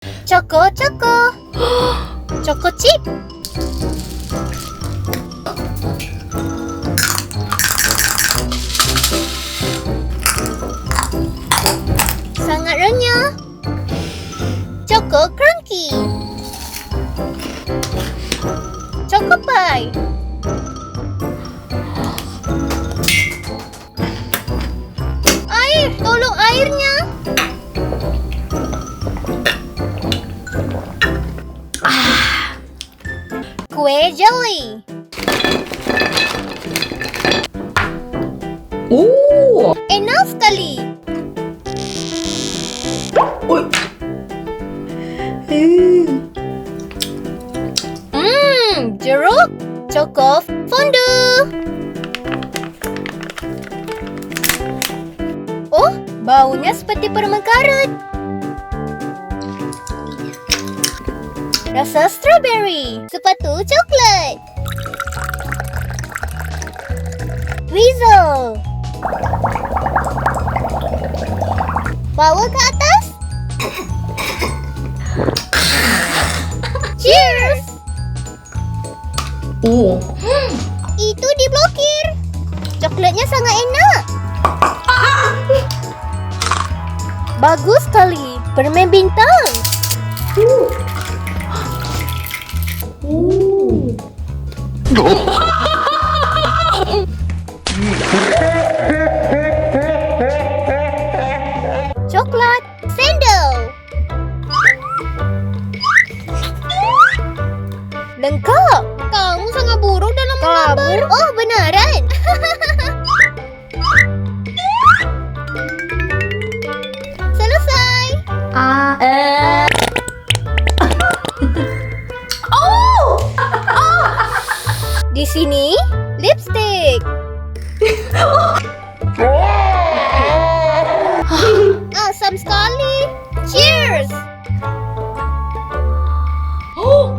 Choco. Choco chip. Sangat renyah. Choco crunchy. Choco pie. Air, tolong airnya. Kue jelly. Oh. Enak sekali. Jeruk. Choco fondue. Oh, baunya seperti permen karet. Rasa strawberry. Sepatu coklat. Weasel. Bawa ke atas. Cheers. Oh. Itu diblokir. Coklatnya sangat enak. Bagus sekali. Permen bintang. Coklat sandal. Lengkap. Kamu sangat buruk dalam menggambar. Oh, benaran. Selesai. Di sini, lipstick. Asam sekali. Cheers. Oh.